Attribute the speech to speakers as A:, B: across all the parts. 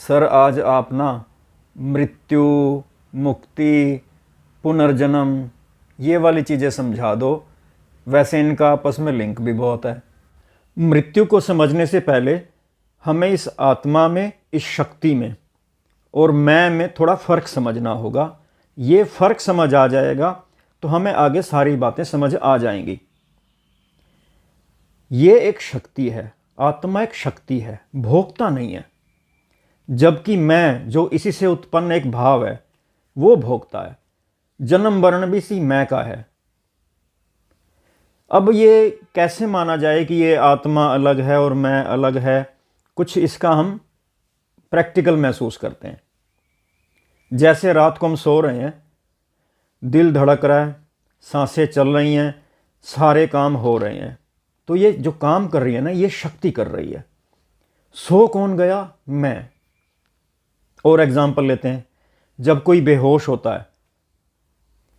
A: Sir आज आप ना मृत्यु, मुक्ति, पुनर्जन्म ये वाली चीज़ें समझा दो। वैसे इनका आपस में लिंक भी बहुत है। मृत्यु को समझने से पहले हमें इस आत्मा में, इस शक्ति में और मैं में थोड़ा फ़र्क समझना होगा। ये फ़र्क समझ आ जाएगा तो हमें आगे सारी बातें समझ आ जाएंगी। ये एक शक्ति है, आत्मा एक शक्ति है, भोक्ता नहीं है। जबकि मैं, जो इसी से उत्पन्न एक भाव है, वो भोक्ता है। जन्म मरण भी इसी मैं का है। अब ये कैसे माना जाए कि ये आत्मा अलग है और मैं अलग है? कुछ इसका हम प्रैक्टिकल महसूस करते हैं। जैसे रात को हम सो रहे हैं, दिल धड़क रहा है, सांसें चल रही हैं, सारे काम हो रहे हैं, तो ये जो काम कर रही है ना, ये शक्ति कर रही है। सो कौन गया? मैं। और एग्जाम्पल लेते हैं, जब कोई बेहोश होता है,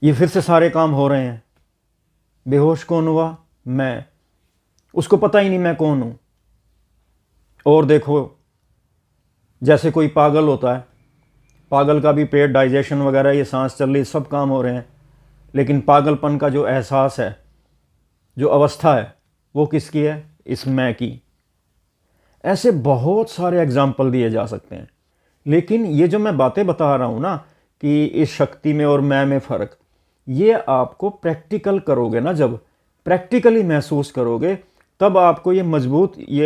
A: ये फिर से सारे काम हो रहे हैं, बेहोश कौन हुआ? मैं। उसको पता ही नहीं मैं कौन हूं। और देखो, जैसे कोई पागल होता है, पागल का भी पेट, डाइजेशन वगैरह, ये सांस चल रही, सब काम हो रहे हैं, लेकिन पागलपन का जो एहसास है, जो अवस्था है, वो किसकी है? इस मैं की। ऐसे बहुत सारे एग्जाम्पल दिए जा सकते हैं। लेकिन ये जो मैं बातें बता रहा हूं ना, कि इस शक्ति में और मैं में फ़र्क, ये आपको प्रैक्टिकल करोगे ना, जब प्रैक्टिकली महसूस करोगे, तब आपको ये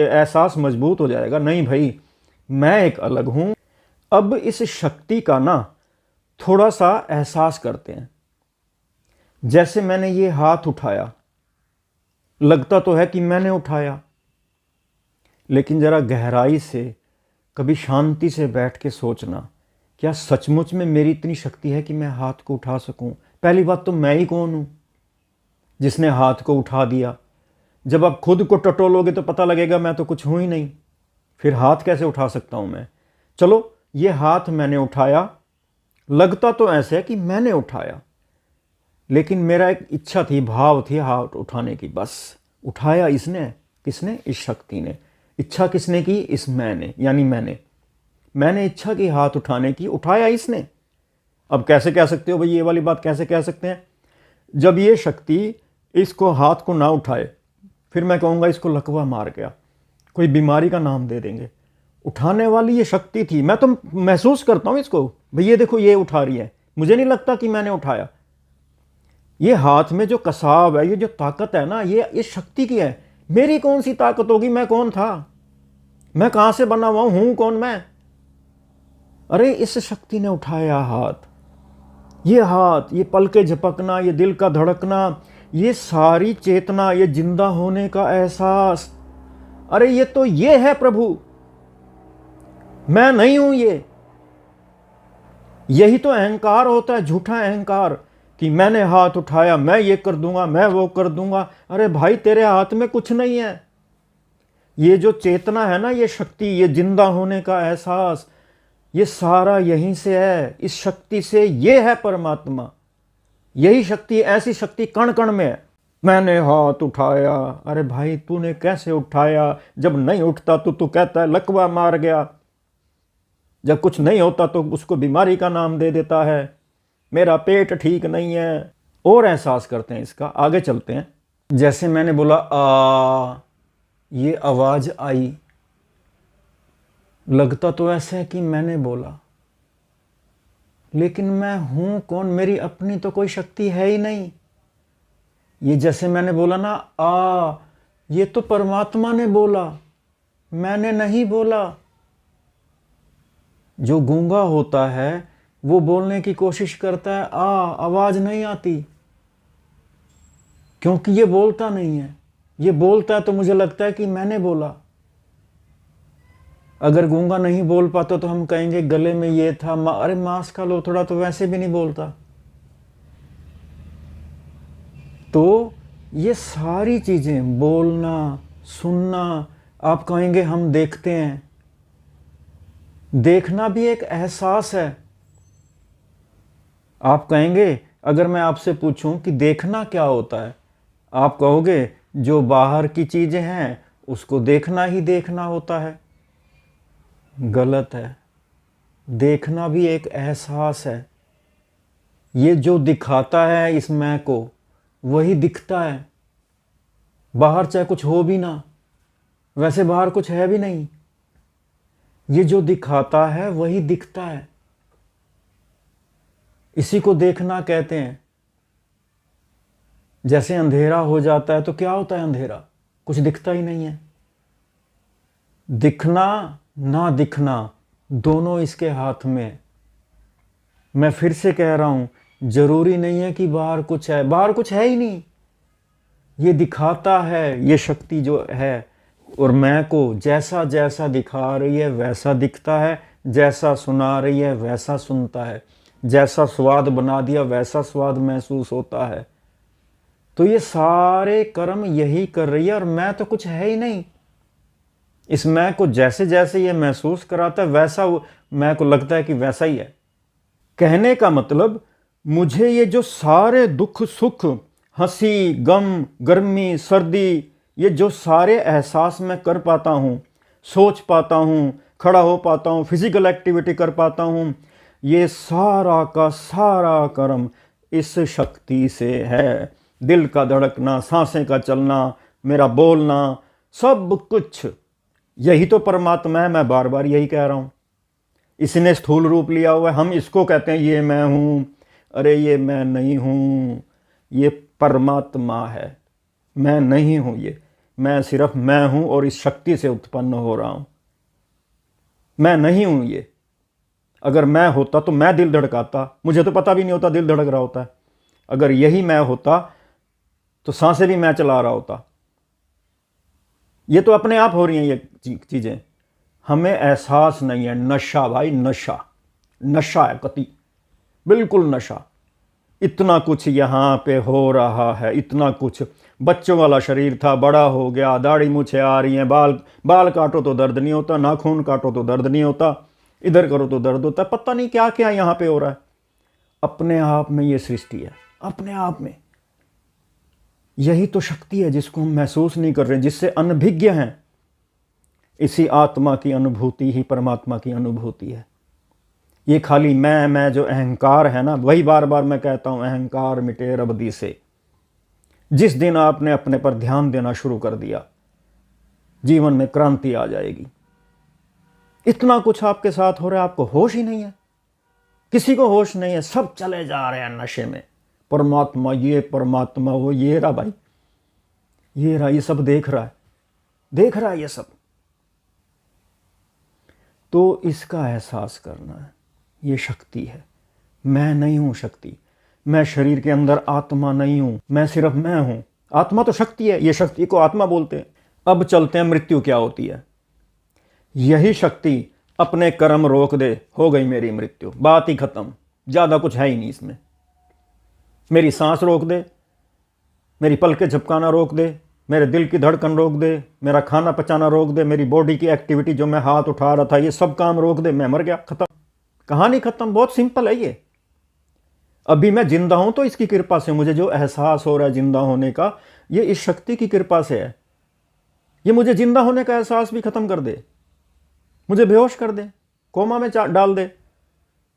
A: एहसास मजबूत हो जाएगा। नहीं भाई, मैं एक अलग हूं। अब इस शक्ति का ना थोड़ा सा एहसास करते हैं। जैसे मैंने ये हाथ उठाया, लगता तो है कि मैंने उठाया, लेकिन जरा गहराई से, कभी शांति से बैठ के सोचना, क्या सचमुच में मेरी इतनी शक्ति है कि मैं हाथ को उठा सकूं? पहली बात तो मैं ही कौन हूं जिसने हाथ को उठा दिया? जब आप खुद को टटोलोगे तो पता लगेगा मैं तो कुछ हूं ही नहीं। फिर हाथ कैसे उठा सकता हूं मैं? चलो, ये हाथ मैंने उठाया, लगता तो ऐसे है कि मैंने उठाया, लेकिन मेरा एक इच्छा थी, भाव थी हाथ उठाने की, बस उठाया इसने। किसने? इस शक्ति ने। इच्छा किसने की? इस मैंने, यानी मैंने इच्छा की हाथ उठाने की, उठाया इसने। अब कैसे कह सकते हो भाई, ये वाली बात कैसे कह सकते हैं? जब ये शक्ति इसको हाथ को ना उठाए, फिर मैं कहूँगा इसको लकवा मार गया, कोई बीमारी का नाम दे देंगे। उठाने वाली ये शक्ति थी, मैं तो महसूस करता हूँ इसको, भाई ये देखो ये उठा रही है, मुझे नहीं लगता कि मैंने उठाया। ये हाथ में जो कसाव है, ये जो ताकत है ना, ये इस शक्ति की है। मेरी कौन सी ताकत होगी? मैं कौन था? मैं कहां से बना हुआ हूं? कौन मैं? अरे इस शक्ति ने उठाया हाथ। ये हाथ, ये पल के झपकना, ये दिल का धड़कना, ये सारी चेतना, ये जिंदा होने का एहसास, अरे ये है प्रभु। मैं नहीं हूं ये। यही तो अहंकार होता है, झूठा अहंकार, कि मैंने हाथ उठाया, मैं ये कर दूंगा, मैं वो कर दूंगा। अरे भाई, तेरे हाथ में कुछ नहीं है। ये जो चेतना है ना, ये शक्ति, ये जिंदा होने का एहसास, ये सारा यहीं से है, इस शक्ति से। ये है परमात्मा। यही शक्ति, ऐसी शक्ति कण कण में है। मैंने हाथ उठाया। अरे भाई, तूने कैसे उठाया? जब नहीं उठता तो तू कहता है लकवा मार गया। जब कुछ नहीं होता तो उसको बीमारी का नाम दे देता है, मेरा पेट ठीक नहीं है। और एहसास करते हैं इसका, आगे चलते हैं। जैसे मैंने बोला ये आवाज आई, लगता तो ऐसा है कि मैंने बोला, लेकिन मैं हूं कौन? मेरी अपनी तो कोई शक्ति है ही नहीं। ये जैसे मैंने बोला ना, ये तो परमात्मा ने बोला, मैंने नहीं बोला। जो गूंगा होता है वो बोलने की कोशिश करता है, आवाज नहीं आती, क्योंकि ये बोलता नहीं है। ये बोलता है तो मुझे लगता है कि मैंने बोला। अगर गूंगा नहीं बोल पाता तो हम कहेंगे गले में ये था, अरे मांस खा लो थोड़ा, तो वैसे भी नहीं बोलता। तो ये सारी चीजें, बोलना, सुनना, आप कहेंगे हम देखते हैं। देखना भी एक एहसास है। आप कहेंगे, अगर मैं आपसे पूछूं कि देखना क्या होता है, आप कहोगे जो बाहर की चीजें हैं उसको देखना ही देखना होता है। गलत है। देखना भी एक एहसास है। ये जो दिखाता है इस मैं को, वही दिखता है। बाहर चाहे कुछ हो भी ना, वैसे बाहर कुछ है भी नहीं। ये जो दिखाता है वही दिखता है। इसी को देखना कहते हैं। जैसे अंधेरा हो जाता है तो क्या होता है? अंधेरा, कुछ दिखता ही नहीं है। दिखना ना दिखना दोनों इसके हाथ में। मैं फिर से कह रहा हूं, जरूरी नहीं है कि बाहर कुछ है, बाहर कुछ है ही नहीं। ये दिखाता है, ये शक्ति जो है, और मैं को जैसा जैसा दिखा रही है वैसा दिखता है, जैसा सुना रही है वैसा सुनता है, जैसा स्वाद बना दिया वैसा स्वाद महसूस होता है। तो ये सारे कर्म यही कर रही है, और मैं तो कुछ है ही नहीं। इस मैं को जैसे जैसे ये महसूस कराता है वैसा मैं को लगता है कि वैसा ही है। कहने का मतलब, मुझे ये जो सारे दुख सुख, हंसी गम, गर्मी सर्दी, ये जो सारे एहसास मैं कर पाता हूँ, सोच पाता हूँ, खड़ा हो पाता हूँ, फिजिकल एक्टिविटी कर पाता हूँ, ये सारा का सारा कर्म इस शक्ति से है। दिल का धड़कना, सांसें का चलना, मेरा बोलना, सब कुछ यही तो परमात्मा है। मैं बार बार यही कह रहा हूँ। इसने स्थूल रूप लिया हुआ है, हम इसको कहते हैं ये मैं हूँ। अरे ये मैं नहीं हूँ, ये परमात्मा है। मैं नहीं हूँ ये, मैं सिर्फ मैं हूँ और इस शक्ति से उत्पन्न हो रहा हूँ। मैं नहीं हूँ ये। अगर मैं होता तो मैं दिल धड़काता, मुझे तो पता भी नहीं होता दिल धड़क रहा होता है। अगर यही मैं होता तो सांसें भी मैं चला रहा होता। ये तो अपने आप हो रही हैं ये चीज़ें, हमें एहसास नहीं है। नशा भाई, नशा, नशा है कति, बिल्कुल नशा। इतना कुछ यहाँ पे हो रहा है, इतना कुछ। बच्चों वाला शरीर था, बड़ा हो गया, दाढ़ी मूछें आ रही हैं, बाल काटो तो दर्द नहीं होता, नाखून काटो तो दर्द नहीं होता, इधर करो तो दर्द होता है। पता नहीं क्या क्या यहाँ पे हो रहा है। अपने आप में ये सृष्टि है, अपने आप में। यही तो शक्ति है जिसको हम महसूस नहीं कर रहे, जिससे अनभिज्ञ हैं। इसी आत्मा की अनुभूति ही परमात्मा की अनुभूति है। ये खाली मैं जो अहंकार है ना, वही बार बार मैं कहता हूं, अहंकार मिटे रबदी से। जिस दिन आपने अपने पर ध्यान देना शुरू कर दिया, जीवन में क्रांति आ जाएगी। इतना कुछ आपके साथ हो रहा है, आपको होश ही नहीं है। किसी को होश नहीं है, सब चले जा रहे हैं नशे में। परमात्मा ये, परमात्मा वो, ये रहा भाई, ये रहा, ये सब देख रहा है, देख रहा है ये सब। तो इसका एहसास करना है, ये शक्ति है। मैं नहीं हूं शक्ति, मैं शरीर के अंदर आत्मा नहीं हूं, मैं सिर्फ मैं हूं। आत्मा तो शक्ति है, ये शक्ति को आत्मा बोलते हैं। अब चलते हैं, मृत्यु क्या होती है। यही शक्ति अपने कर्म रोक दे, हो गई मेरी मृत्यु, बात ही खत्म, ज्यादा कुछ है ही नहीं इसमें। मेरी सांस रोक दे, मेरी पलकें झपकाना रोक दे, मेरे दिल की धड़कन रोक दे, मेरा खाना पचाना रोक दे, मेरी बॉडी की एक्टिविटी जो मैं हाथ उठा रहा था ये सब काम रोक दे, मैं मर गया, खत्म। कहानी खत्म। बहुत सिंपल है ये। अभी मैं जिंदा हूं तो इसकी कृपा से मुझे जो एहसास हो रहा है जिंदा होने का, ये इस शक्ति की कृपा से है। ये मुझे जिंदा होने का एहसास भी खत्म कर दे, मुझे बेहोश कर दे, कोमा में डाल दे।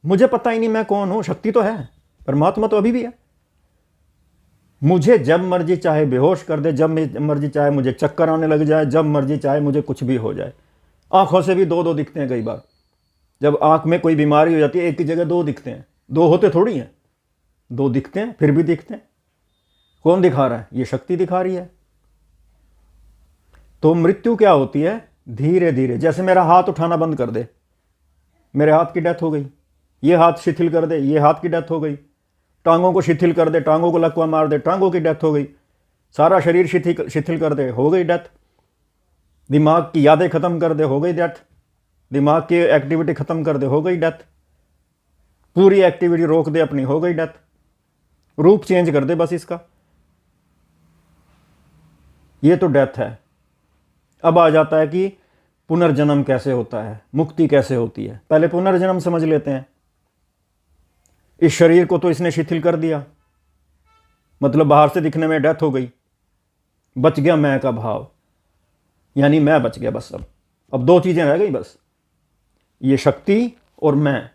A: मुझे पता ही नहीं मैं कौन हूं। शक्ति तो है, परमात्मा तो अभी भी है। मुझे जब मर्जी चाहे बेहोश कर दे, जब मर्जी चाहे मुझे चक्कर आने लग जाए, जब मर्जी चाहे मुझे कुछ भी हो जाए। आंखों से भी दो दो दिखते हैं कई बार। जब आंख में कोई बीमारी हो जाती है, एक की जगह दो दिखते हैं। दो होते थोड़ी हैं, दो दिखते हैं, फिर भी दिखते हैं। कौन दिखा रहा है? ये शक्ति दिखा रही है। तो मृत्यु क्या होती है? धीरे धीरे, जैसे मेरा हाथ उठाना बंद कर दे, मेरे हाथ की डेथ हो गई। ये हाथ शिथिल कर दे, ये हाथ की डेथ हो गई। टांगों को शिथिल कर दे, टांगों को लकवा मार दे, टांगों की डेथ हो गई। सारा शरीर शिथिल कर दे, हो गई डेथ। दिमाग की यादें खत्म कर दे, हो गई डेथ। दिमाग की एक्टिविटी खत्म कर दे, हो गई डेथ। पूरी एक्टिविटी रोक दे अपनी, हो गई डेथ। रूप चेंज कर दे बस इसका। ये तो डेथ है। अब आ जाता है कि पुनर्जन्म कैसे होता है, मुक्ति कैसे होती है। पहले पुनर्जन्म समझ लेते हैं। इस शरीर को तो इसने शिथिल कर दिया, मतलब बाहर से दिखने में डेथ हो गई। बच गया मैं का भाव, यानी मैं बच गया बस। अब दो चीजें रह गई बस, ये शक्ति और मैं,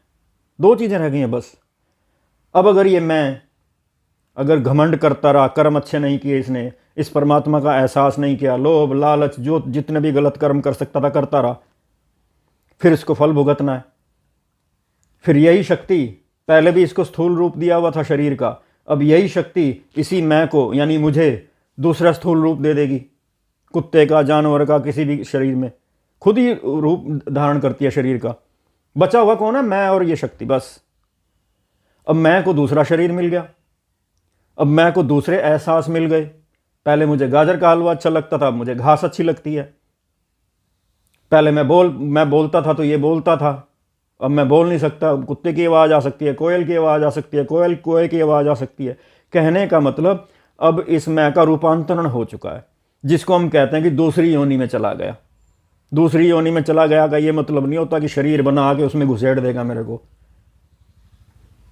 A: दो चीज़ें रह गई हैं बस। अब अगर ये मैं अगर घमंड करता रहा, कर्म अच्छे नहीं किए इसने, इस परमात्मा का एहसास नहीं किया, लोभ लालच जो जितने भी गलत कर्म कर सकता था करता रहा, फिर इसको फल भुगतना है। फिर यही शक्ति, पहले भी इसको स्थूल रूप दिया हुआ था शरीर का, अब यही शक्ति इसी मैं को यानी मुझे दूसरा स्थूल रूप दे देगी, कुत्ते का, जानवर का, किसी भी शरीर में खुद ही रूप धारण करती है शरीर का। बचा हुआ कौन है? मैं और ये शक्ति, बस। अब मैं को दूसरा शरीर मिल गया, अब मैं को दूसरे एहसास मिल गए। पहले मुझे गाजर का हलवा अच्छा लगता था, अब मुझे घास अच्छी लगती है। पहले मैं बोलता था तो ये बोलता था, अब मैं बोल नहीं सकता, कुत्ते की आवाज़ आ सकती है, कोयल की आवाज़ आ सकती है, कोयल कोयल की आवाज़ आ सकती है। कहने का मतलब अब इस मैं का रूपांतरण हो चुका है, जिसको हम कहते हैं कि दूसरी योनि में चला गया। दूसरी योनि में चला गया का ये मतलब नहीं होता कि शरीर बना के उसमें घुसेड़ देगा मेरे को,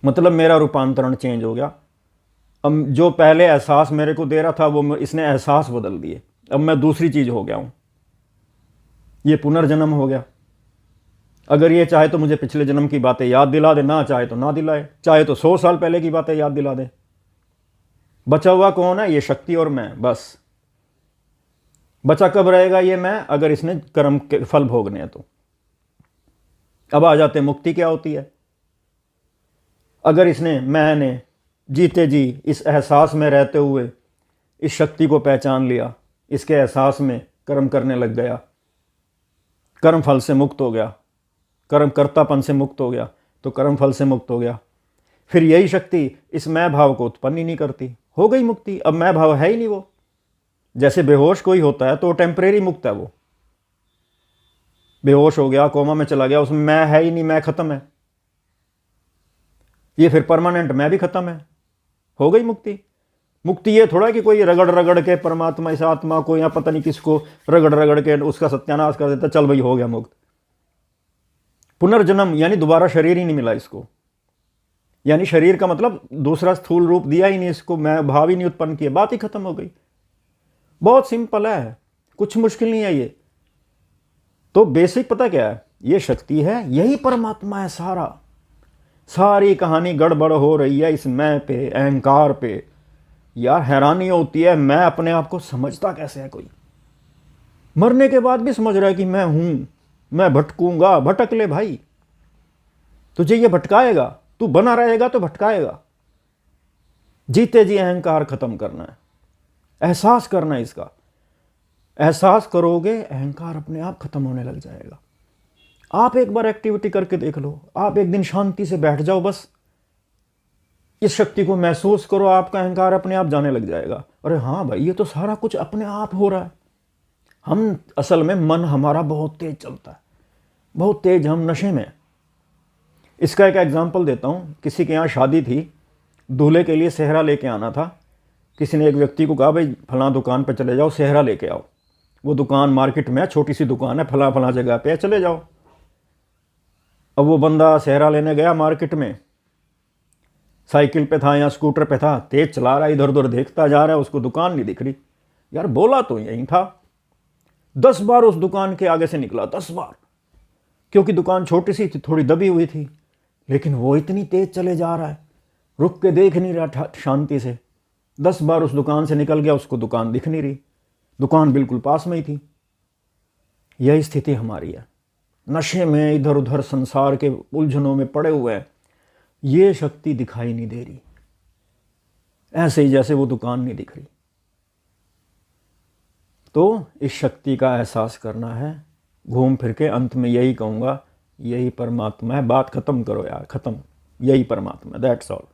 A: मतलब मेरा रूपांतरण चेंज हो गया। अब जो पहले एहसास मेरे को दे रहा था वो इसने एहसास बदल दिए, अब मैं दूसरी चीज़ हो गया हूँ। ये पुनर्जन्म हो गया। अगर ये चाहे तो मुझे पिछले जन्म की बातें याद दिला दे, ना चाहे तो ना दिलाए, चाहे तो 100 साल पहले की बातें याद दिला दे। बचा हुआ कौन है? ये शक्ति और मैं, बस। बचा कब रहेगा ये मैं? अगर इसने कर्म के फल भोगने हैं तो। अब आ जाते मुक्ति क्या होती है। अगर इसने, मैंने जीते जी इस एहसास में रहते हुए इस शक्ति को पहचान लिया, इसके एहसास में कर्म करने लग गया, कर्म फल से मुक्त हो गया, कर्म कर्तापन से मुक्त हो गया, तो कर्म फल से मुक्त हो गया, फिर यही शक्ति इस मैं भाव को उत्पन्न ही नहीं करती, हो गई मुक्ति। अब मैं भाव है ही नहीं वो। जैसे बेहोश कोई होता है तो टेम्परेरी मुक्त है, वो बेहोश हो गया, कोमा में चला गया, उसमें मैं है ही नहीं, मैं खत्म है। ये फिर परमानेंट मैं भी खत्म है, हो गई मुक्ति। मुक्ति ये थोड़ा कि कोई रगड़ रगड़ के परमात्मा इस आत्मा को या पता नहीं किसको रगड़ रगड़ के उसका सत्यानाश कर देता, चल भाई हो गया मुक्त। पुनर्जन्म यानी दोबारा शरीर ही नहीं मिला इसको, यानी शरीर का मतलब दूसरा स्थूल रूप दिया ही नहीं इसको, मैं भाव ही नहीं उत्पन्न किया, बात ही खत्म हो गई। बहुत सिंपल है, कुछ मुश्किल नहीं है ये। तो बेसिक पता क्या है? ये शक्ति है, यही परमात्मा है सारा। सारी कहानी गड़बड़ हो रही है इस मैं पे, अहंकार पे। यार हैरानी होती है, मैं अपने आप को समझता कैसे है कोई? मरने के बाद भी समझ रहा है कि मैं हूं, मैं भटकूंगा। भटक ले भाई, तुझे ये भटकाएगा, तू बना रहेगा तो भटकाएगा। जीते जी अहंकार खत्म करना है, एहसास करना है इसका। एहसास करोगे अहंकार अपने आप खत्म होने लग जाएगा। आप एक बार एक्टिविटी करके देख लो, आप एक दिन शांति से बैठ जाओ, बस इस शक्ति को महसूस करो, आपका अहंकार अपने आप जाने लग जाएगा। अरे हाँ भाई, ये तो सारा कुछ अपने आप हो रहा है। हम असल में मन हमारा बहुत तेज चलता है, बहुत तेज, हम नशे में। इसका एक एग्जांपल देता हूँ। किसी के यहाँ शादी थी, दूल्हे के लिए सेहरा लेके आना था। किसी ने एक व्यक्ति को कहा भाई फलां दुकान पे चले जाओ, सेहरा लेके आओ। वो दुकान मार्केट में है, छोटी सी दुकान है, फलां फलां जगह पे है, चले जाओ। अब वो बंदा सेहरा लेने गया मार्केट में, साइकिल पे था या स्कूटर पे था, तेज चला रहा है, इधर उधर देखता जा रहा है, उसको दुकान नहीं दिख रही। यार बोला तो यहीं था। 10 बार उस दुकान के आगे से निकला, 10 बार, क्योंकि दुकान छोटी सी थी, थोड़ी दबी हुई थी, लेकिन वो इतनी तेज चले जा रहा है, रुक के देख नहीं रहा शांति से। 10 बार उस दुकान से निकल गया, उसको दुकान दिख नहीं रही, दुकान बिल्कुल पास में ही थी। यही स्थिति हमारी है, नशे में इधर उधर संसार के उलझनों में पड़े हुए हैं, ये शक्ति दिखाई नहीं दे रही, ऐसे ही जैसे वो दुकान नहीं दिख रही। तो इस शक्ति का एहसास करना है। घूम फिर के अंत में यही कहूँगा, यही परमात्मा है। बात खत्म करो यार, खत्म, यही परमात्मा, दैट्स ऑल।